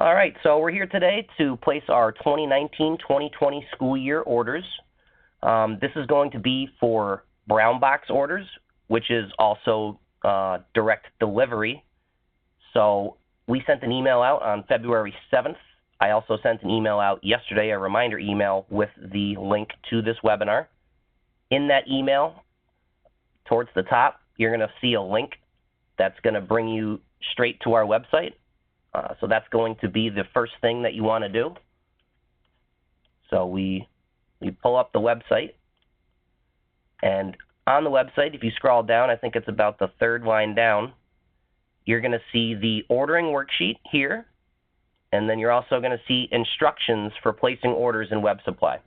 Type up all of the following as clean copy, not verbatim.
All right, so we're here today to place our 2019-2020 school year orders. This is going to be for brown box orders, which is also direct delivery. So we sent an email out on February 7th. I also sent an email out yesterday, a reminder email with the link to this webinar. In that email, towards the top, you're going to see a link that's going to bring you straight to our website. So that's going to be the first thing that you want to do. So we pull up the website, and on the website, if you scroll down, I think it's about the third line down, you're going to see the ordering worksheet here, and then you're also going to see instructions for placing orders in web supply.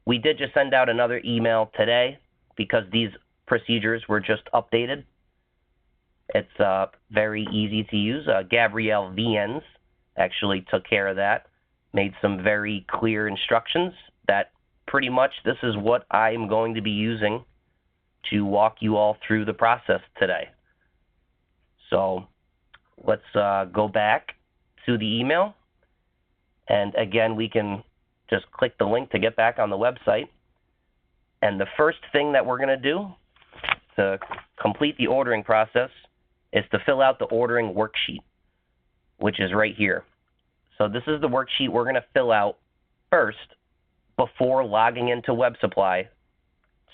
We did just send out another email today because these procedures were just updated. It's very easy to use. Gabrielle Viens actually took care of that, made some very clear instructions that pretty much this is what I'm going to be using to walk you all through the process today. So let's go back to the email. And again, we can just click the link to get back on the website. And the first thing that we're going to do to complete the ordering process is to fill out the ordering worksheet, which is right here. So this is the worksheet we're going to fill out first before logging into web supply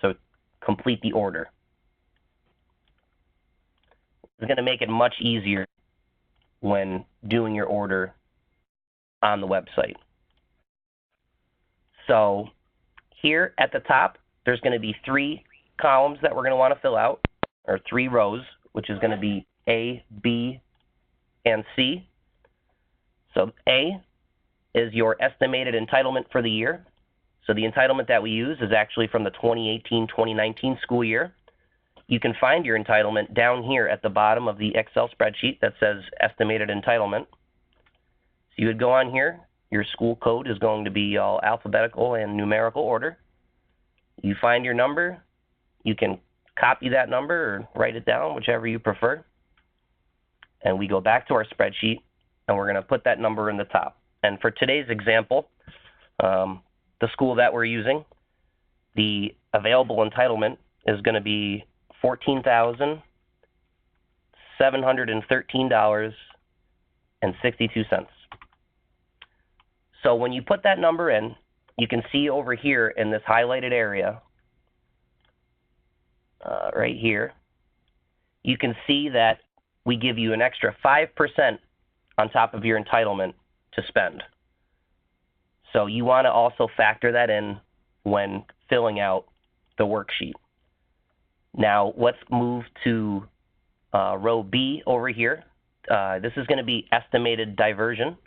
to complete the order. It's going to make it much easier when doing your order on the website. So here at the top, there's going to be 3 columns that we're going to want to fill out, or 3 rows, which is going to be A, B, and C. So A is your estimated entitlement for the year. So the entitlement that we use is actually from the 2018-2019 school year. You can find your entitlement down here at the bottom of the Excel spreadsheet that says estimated entitlement. So you would go on here. Your school code is going to be all alphabetical and numerical order. You find your number. You can copy that number or write it down, whichever you prefer. And we go back to our spreadsheet, and we're going to put that number in the top. And for today's example, the school that we're using, the available entitlement is going to be $14,713.62. So when you put that number in, you can see over here in this highlighted area, right here, you can see that we give you an extra 5% on top of your entitlement to spend. So you want to also factor that in when filling out the worksheet. Now let's move to row B over here. This is going to be estimated diversion.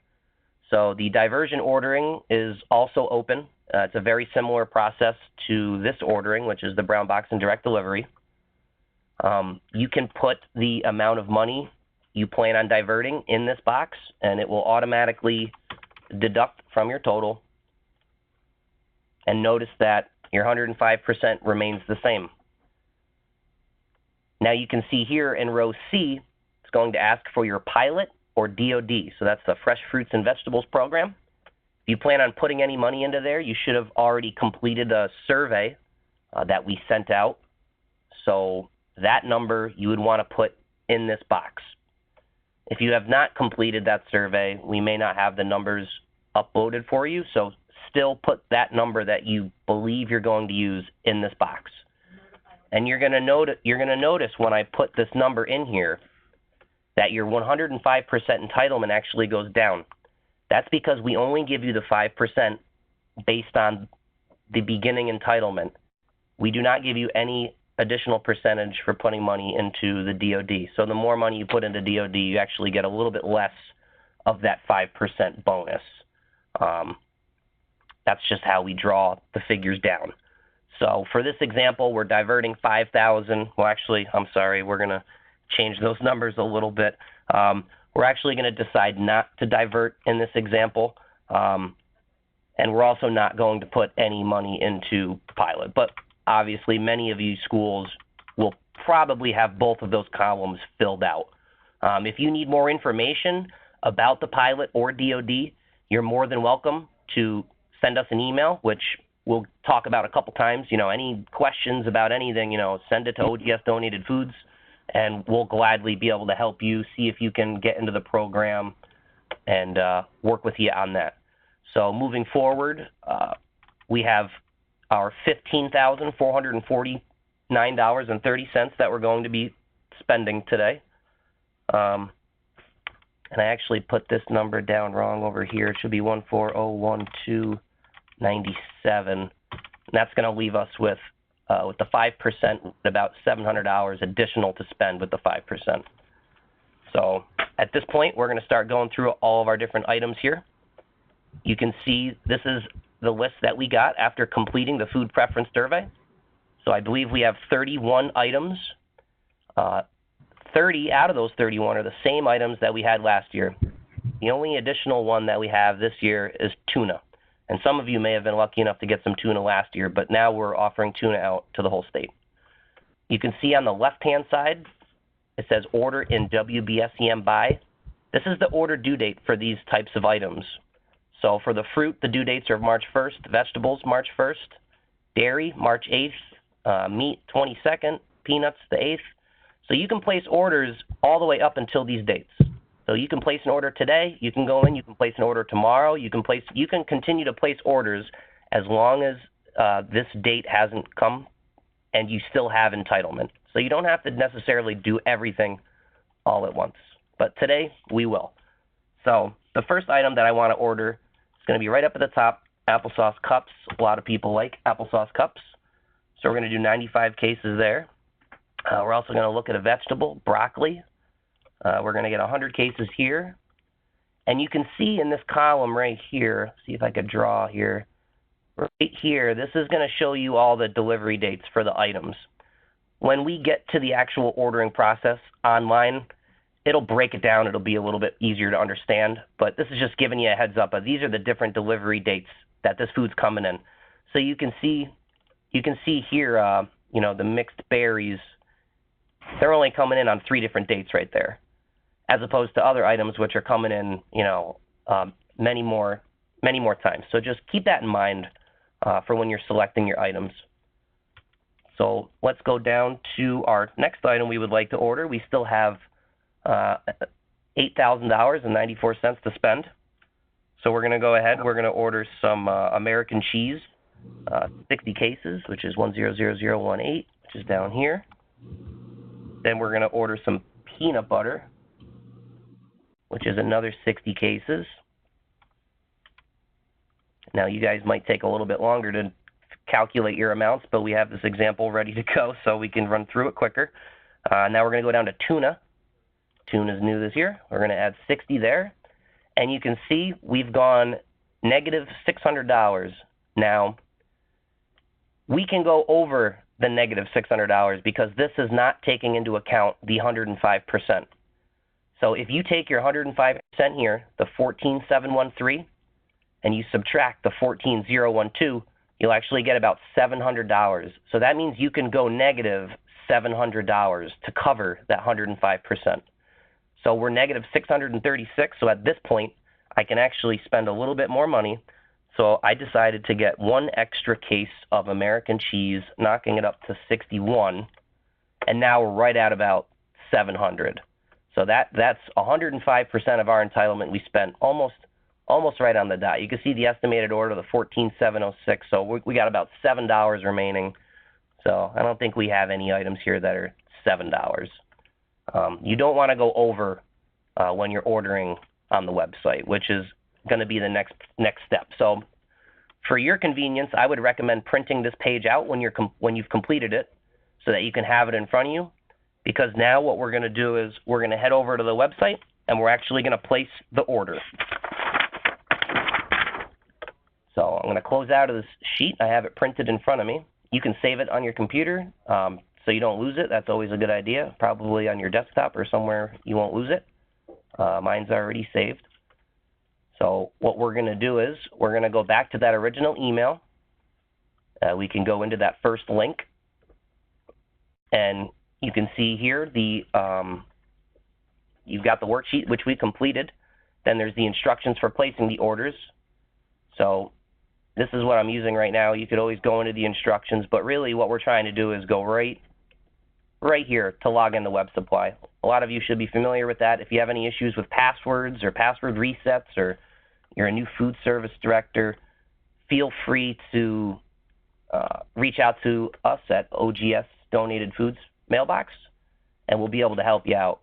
So the diversion ordering is also open. It's a very similar process to this ordering, which is the brown box and direct delivery. You can put the amount of money you plan on diverting in this box, and it will automatically deduct from your total. And notice that your 105% remains the same. Now you can see here in row C, it's going to ask for your pilot or DOD. So that's the Fresh Fruits and Vegetables program. If you plan on putting any money into there, you should have already completed a survey that we sent out. So that number you would want to put in this box. If you have not completed that survey, we may not have the numbers uploaded for you. So still put that number that you believe you're going to use in this box. And you're going to notice when I put this number in here that your 105% entitlement actually goes down. That's because we only give you the 5% based on the beginning entitlement. We do not give you any additional percentage for putting money into the DOD. So the more money you put into DOD, you actually get a little bit less of that 5% bonus. That's just how we draw the figures down. So for this example, we're diverting $5,000. Well, actually, I'm sorry, we're going to change those numbers a little bit. We're actually going to decide not to divert in this example. And we're also not going to put any money into pilot. But obviously, many of you schools will probably have both of those columns filled out. If you need more information about the pilot or DoD, you're more than welcome to send us an email, which we'll talk about a couple times. Any questions about anything, send it to OGS Donated Foods, and we'll gladly be able to help you see if you can get into the program and work with you on that. So moving forward, we have our $15,449.30 that we're going to be spending today. And I actually put this number down wrong over here. It should be 1401297. And that's going to leave us with the 5%, about $700 additional to spend with the 5%. So at this point, we're going to start going through all of our different items here. You can see this is the list that we got after completing the food preference survey. So I believe we have 31 items. 30 out of those 31 are the same items that we had last year. The only additional one that we have this year is tuna. And some of you may have been lucky enough to get some tuna last year, but now we're offering tuna out to the whole state. You can see on the left-hand side, it says order in WBSEM by. This is the order due date for these types of items. So for the fruit, the due dates are March 1st, vegetables March 1st, dairy March 8th, meat 22nd, peanuts the 8th. So you can place orders all the way up until these dates. So you can place an order today, you can go in, you can place an order tomorrow, you can continue to place orders as long as this date hasn't come and you still have entitlement. So you don't have to necessarily do everything all at once. But today, we will. So the first item that I want to order is going to be right up at the top, applesauce cups. A lot of people like applesauce cups. So we're going to do 95 cases there. We're also going to look at a vegetable, broccoli. We're going to get 100 cases here. And you can see in this column right here, see if I could draw here. Right here, this is going to show you all the delivery dates for the items. When we get to the actual ordering process online, it'll break it down. It'll be a little bit easier to understand. But this is just giving you a heads up. These are the different delivery dates that this food's coming in. So you can see here, the mixed berries. They're only coming in on 3 different dates right there, as opposed to other items which are coming in, many more times. So just keep that in mind for when you're selecting your items. So let's go down to our next item we would like to order. We still have $8,000.94 to spend. So we're going to go ahead. We're going to order some American cheese, 60 cases, which is 100018, which is down here. Then we're going to order some peanut butter, which is another 60 cases. Now, you guys might take a little bit longer to calculate your amounts, but we have this example ready to go, so we can run through it quicker. Now we're going to go down to tuna. Tuna is new this year. We're going to add 60 there. And you can see we've gone negative $600. Now, we can go over the negative $600 because this is not taking into account the 105%. So if you take your 105% here, the 14,713, and you subtract the 14,012, you'll actually get about $700. So that means you can go negative $700 to cover that 105%. So we're negative 636. So at this point, I can actually spend a little bit more money. So I decided to get 1 extra case of American cheese, knocking it up to 61. And now we're right at about 700. So that's 105% of our entitlement. We spent almost right on the dot. You can see the estimated order, the 14,706. So we got about $7 remaining. So I don't think we have any items here that are $7. You don't want to go over when you're ordering on the website, which is going to be the next step. So for your convenience, I would recommend printing this page out when you've completed it so that you can have it in front of you, because now what we're going to do is we're going to head over to the website and we're actually going to place the order. So I'm going to close out of this sheet. I have it printed in front of me. You can save it on your computer so you don't lose it. That's always a good idea. Probably on your desktop or somewhere you won't lose it. Mine's already saved. So what we're going to do is we're going to go back to that original email. We can go into that first link. And you can see here you've got the worksheet, which we completed. Then there's the instructions for placing the orders. So this is what I'm using right now. You could always go into the instructions, but really what we're trying to do is go right here to log in the web supply. A lot of you should be familiar with that. If you have any issues with passwords or password resets, or you're a new food service director, feel free to reach out to us at OGS Donated Foods mailbox, and we'll be able to help you out.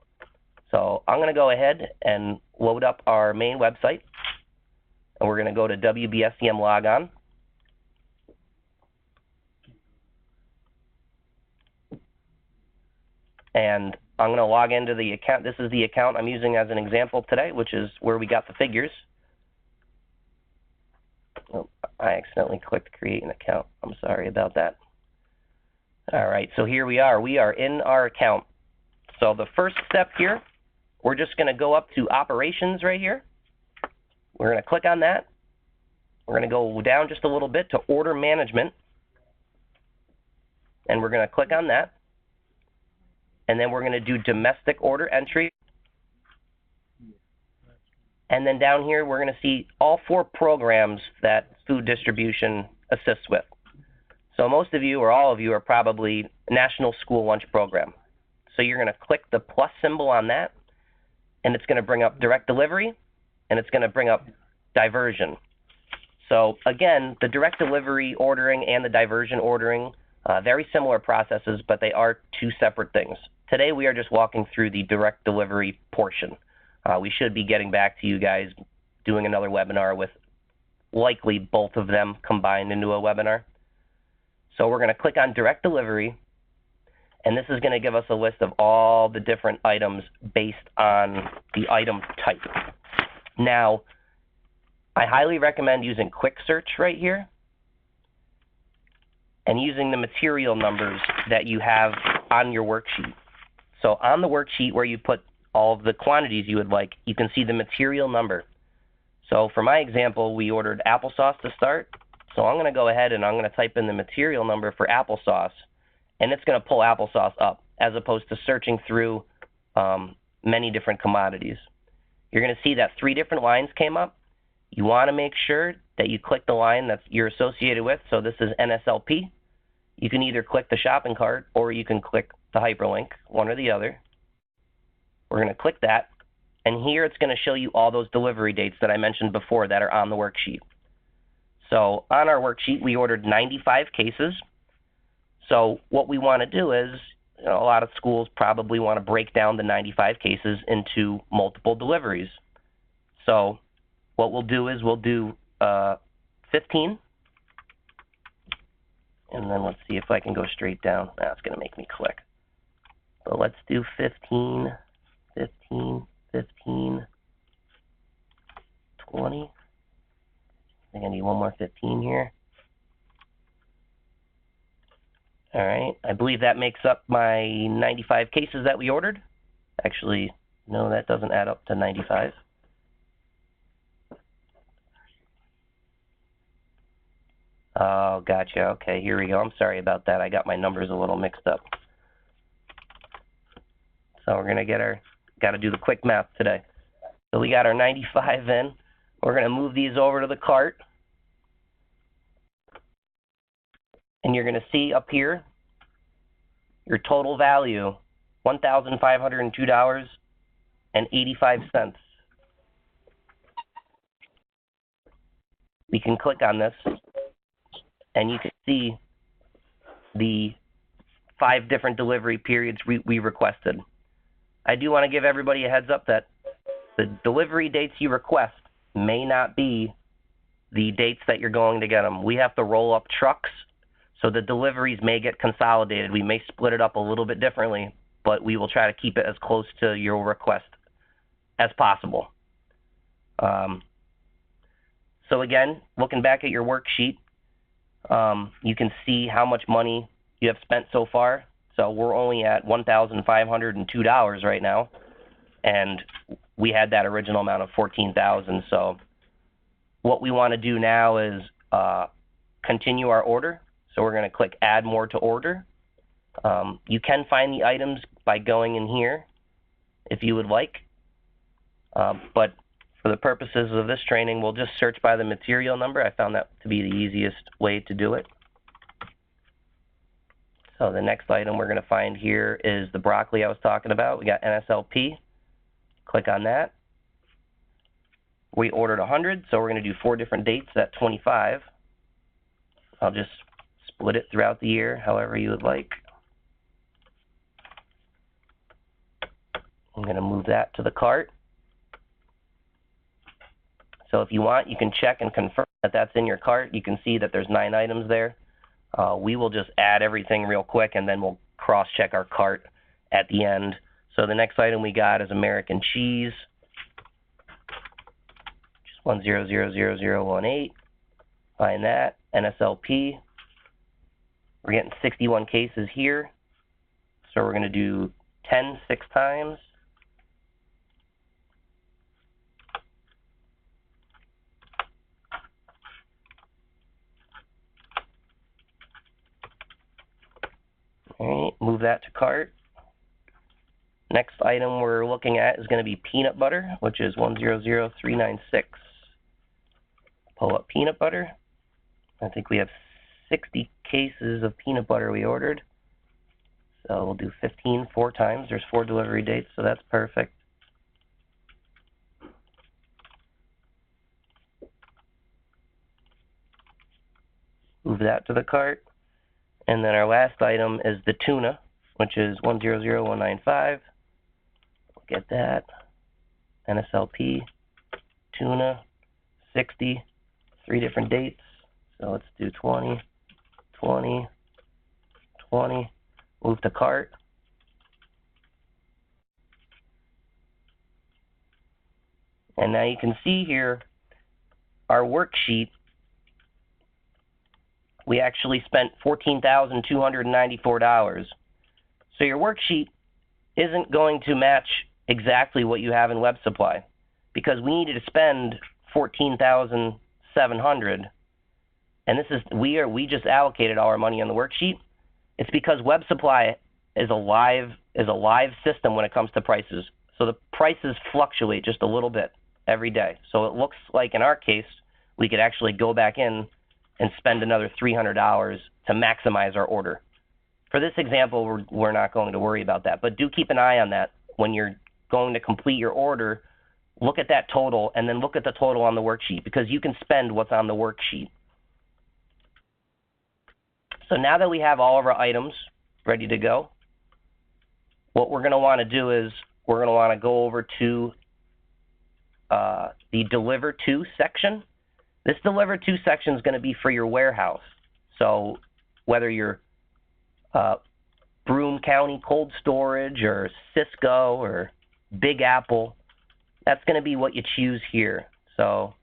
So I'm going to go ahead and load up our main website, and we're going to go to WBSCM Logon. And I'm going to log into the account. This is the account I'm using as an example today, which is where we got the figures. Oh, I accidentally clicked create an account. I'm sorry about that. All right, so here we are. We are in our account. So the first step here, we're just going to go up to operations right here. We're going to click on that. We're going to go down just a little bit to order management. And we're going to click on that. And then we're going to do domestic order entry. And then down here, we're going to see all 4 programs that food distribution assists with. So most of you, or all of you, are probably National School Lunch Program. So you're going to click the plus symbol on that, and it's going to bring up direct delivery, and it's going to bring up diversion. So again, the direct delivery ordering and the diversion ordering, very similar processes, but they are 2 separate things. Today, we are just walking through the direct delivery portion. We should be getting back to you guys doing another webinar with likely both of them combined into a webinar. So we're going to click on direct delivery, and this is going to give us a list of all the different items based on the item type. Now, I highly recommend using quick search right here and using the material numbers that you have on your worksheet. So on the worksheet where you put all of the quantities you would like, you can see the material number. So for my example, we ordered applesauce to start. So I'm going to go ahead and I'm going to type in the material number for applesauce, and it's going to pull applesauce up as opposed to searching through many different commodities. You're going to see that 3 different lines came up. You want to make sure that you click the line that you're associated with. So this is NSLP. You can either click the shopping cart or you can click the hyperlink, one or the other. We're going to click that, and here it's going to show you all those delivery dates that I mentioned before that are on the worksheet. So on our worksheet, we ordered 95 cases. So what we want to do is, a lot of schools probably want to break down the 95 cases into multiple deliveries. So what we'll do is we'll do 15. And then let's see if I can go straight down. That's going to make me click. So let's do 15, 15, 15, 20. I think I need one more 15 here. All right, I believe that makes up my 95 cases that we ordered. Actually, no, that doesn't add up to 95. Oh, gotcha. Okay, here we go. I'm sorry about that. I got my numbers a little mixed up. So we're going to got to do the quick math today. So we got our 95 in. We're going to move these over to the cart. And you're going to see up here your total value, $1,502.85. We can click on this, and you can see the 5 different delivery periods we requested. I do want to give everybody a heads up that the delivery dates you request may not be the dates that you're going to get them. We have to roll up trucks, so the deliveries may get consolidated. We may split it up a little bit differently, but we will try to keep it as close to your request as possible. So again, looking back at your worksheet, you can see how much money you have spent so far. So we're only at $1,502 right now, and we had that original amount of $14,000. So what we want to do now is continue our order. So we're going to click Add More to Order. You can find the items by going in here if you would like. But for the purposes of this training, we'll just search by the material number. I found that to be the easiest way to do it. So the next item we're going to find here is the broccoli I was talking about. We got NSLP. Click on that. We ordered 100, so we're going to do 4 different dates at 25. I'll just split it throughout the year, however you would like. I'm going to move that to the cart. So if you want, you can check and confirm that that's in your cart. You can see that there's 9 items there. We will just add everything real quick, and then we'll cross-check our cart at the end. So the next item we got is American cheese. Just 10000018. Find that. NSLP. We're getting 61 cases here. So we're going to do 10 6 times. All right, move that to cart. Next item we're looking at is going to be peanut butter, which is 100396. Pull up peanut butter. I think we have 60 cases of peanut butter we ordered. So we'll do 15 4 times. There's 4 delivery dates, so that's perfect. Move that to the cart. And then our last item is the tuna, which is 100195. We'll get that. NSLP, tuna, 60, 3 different dates. So let's do 20, 20, 20. Move to cart. And now you can see here our worksheet. We actually spent $14,294. So your worksheet isn't going to match exactly what you have in Web Supply because we needed to spend $14,700, and this is we just allocated all our money on the worksheet. It's because Web Supply is a live system when it comes to prices. So the prices fluctuate just a little bit every day. So it looks like in our case we could actually go back in and spend another $300 to maximize our order. For this example, we're not going to worry about that, but do keep an eye on that. When you're going to complete your order, look at that total and then look at the total on the worksheet because you can spend what's on the worksheet. So now that we have all of our items ready to go, what we're going to want to do is we're going to want to go over to the Deliver To section. This Deliver To section is going to be for your warehouse. So whether you're Broome County Cold Storage or Cisco or Big Apple, that's going to be what you choose here. So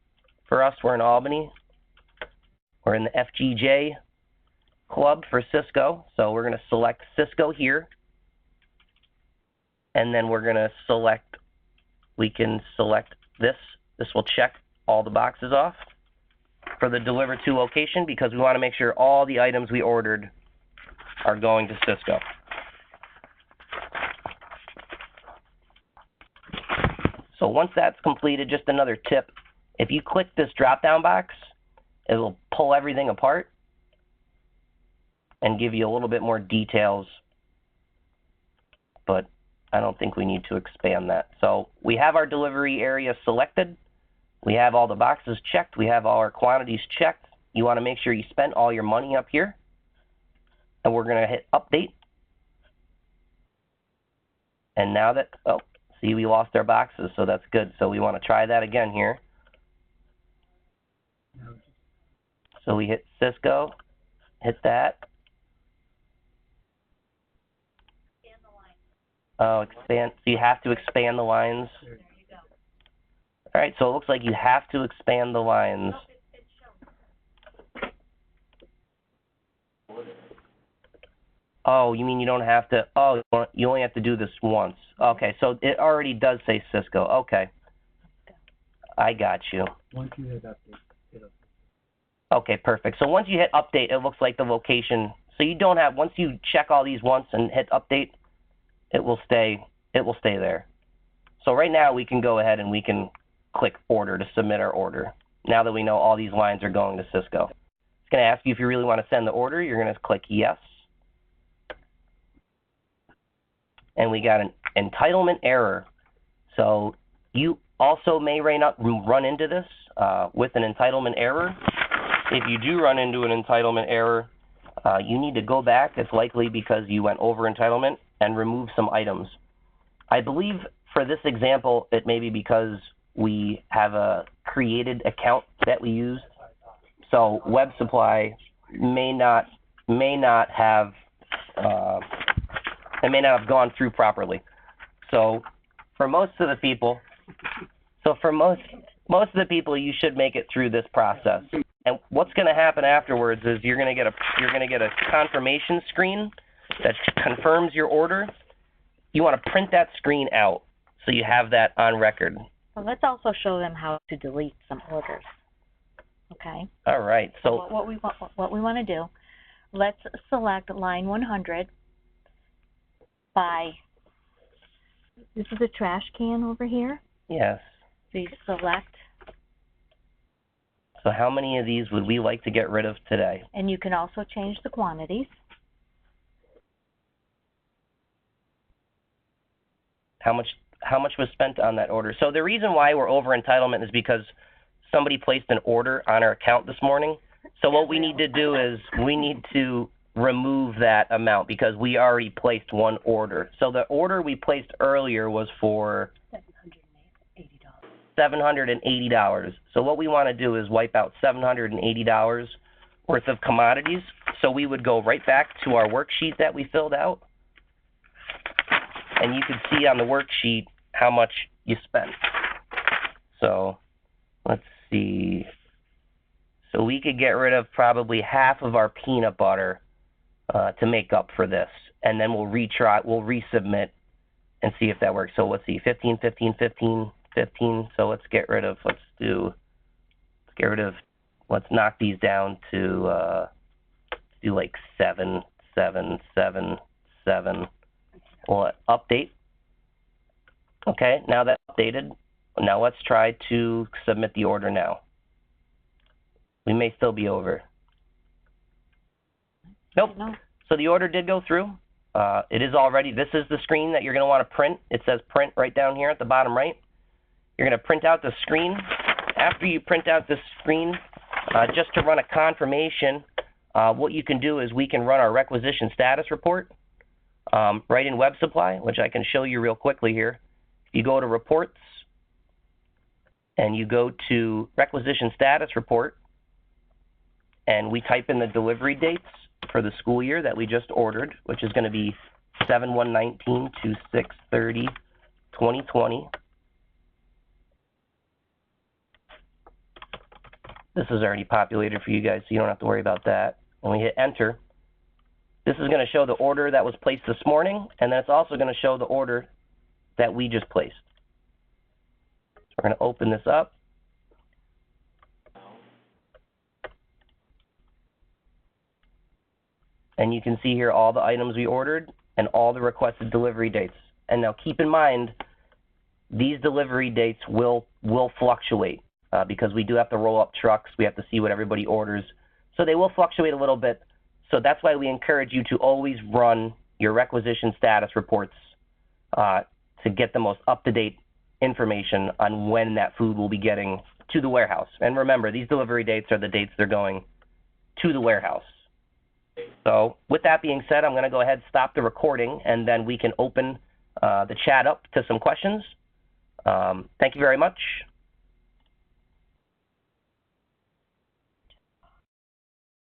for us, we're in Albany. We're in the FGJ club for Cisco. So we're going to select Cisco here. And then we're going to select, we can select this. This will check all the boxes off for the Deliver To location because we want to make sure all the items we ordered are going to Cisco. So once that's completed, just another tip, if you click this drop-down box, it will pull everything apart and give you a little bit more details, but I don't think we need to expand that. So we have our delivery area selected. We have all the boxes checked. We have all our quantities checked. You want to make sure you spend all your money up here. And we're going to hit Update. And now that, oh, see, we lost our boxes, so that's good. So we want to try that again here. So we hit Cisco, hit that. Oh, expand. So you have to expand the lines. All right, so it looks like you have to expand the lines. Oh, you mean you don't have to, oh, you only have to do this once. Okay, so it already does say Cisco. Okay. I got you. Once you hit update, hit update. Okay, perfect. So once you hit update, it looks like the location, so you don't have, once you check all these once and hit update, it will stay there. So right now we can go ahead and we can click order to submit our order. Now that we know all these lines are going to Cisco. It's going to ask you if you really want to send the order. You're going to click yes. And we got an entitlement error. So you also may run into this with an entitlement error. If you do run into an entitlement error, you need to go back. It's likely because you went over entitlement and remove some items. I believe for this example, it may be because we have a created account that we use. So Web Supply may not have it may not have gone through properly. So for most of the people, you should make it through this process. And what's going to happen afterwards is you're going to get a confirmation screen that confirms your order. You want to print that screen out so you have that on record. Well, let's also show them how to delete some orders. Okay. All right. So what we want to do, let's select line 100 by. This is a trash can over here. Yes. So you select. So how many of these would we like to get rid of today? And you can also change the quantities. How much was spent on that order? So the reason why we're over entitlement is because somebody placed an order on our account this morning. So what we need to do is we need to remove that amount because we already placed one order. So the order we placed earlier was for $780. So what we want to do is wipe out $780 worth of commodities. So we would go right back to our worksheet that we filled out. And you can see on the worksheet how much you spent. So let's see. So we could get rid of probably half of our peanut butter to make up for this. And then we'll resubmit and see if that works. So let's see, 15, 15, 15, 15. So let's knock these down to do like 7, 7, 7, 7. We'll update. Okay, now that's updated. Now let's try to submit the order now. We may still be over. Nope. No. So the order did go through. It is already, this is the screen that you're going to want to print. It says print right down here at the bottom right. You're going to print out the screen. After you print out the screen, just to run a confirmation, what you can do is we can run our requisition status report right in Web Supply, which I can show you real quickly here. You go to Reports, and you go to Requisition Status Report, and we type in the delivery dates for the school year that we just ordered, which is going to be 7/1/19 to 6/30/2020. This is already populated for you guys, so you don't have to worry about that. When we hit Enter, this is going to show the order that was placed this morning, and then it's also going to show the order that we just placed. So we're going to open this up. And you can see here all the items we ordered and all the requested delivery dates. And now keep in mind, these delivery dates will fluctuate because we do have to roll up trucks. We have to see what everybody orders. So they will fluctuate a little bit. So that's why we encourage you to always run your requisition status reports to get the most up-to-date information on when that food will be getting to the warehouse. And remember, these delivery dates are the dates they're going to the warehouse. So with that being said, I'm going to go ahead and stop the recording, and then we can open the chat up to some questions. Thank you very much.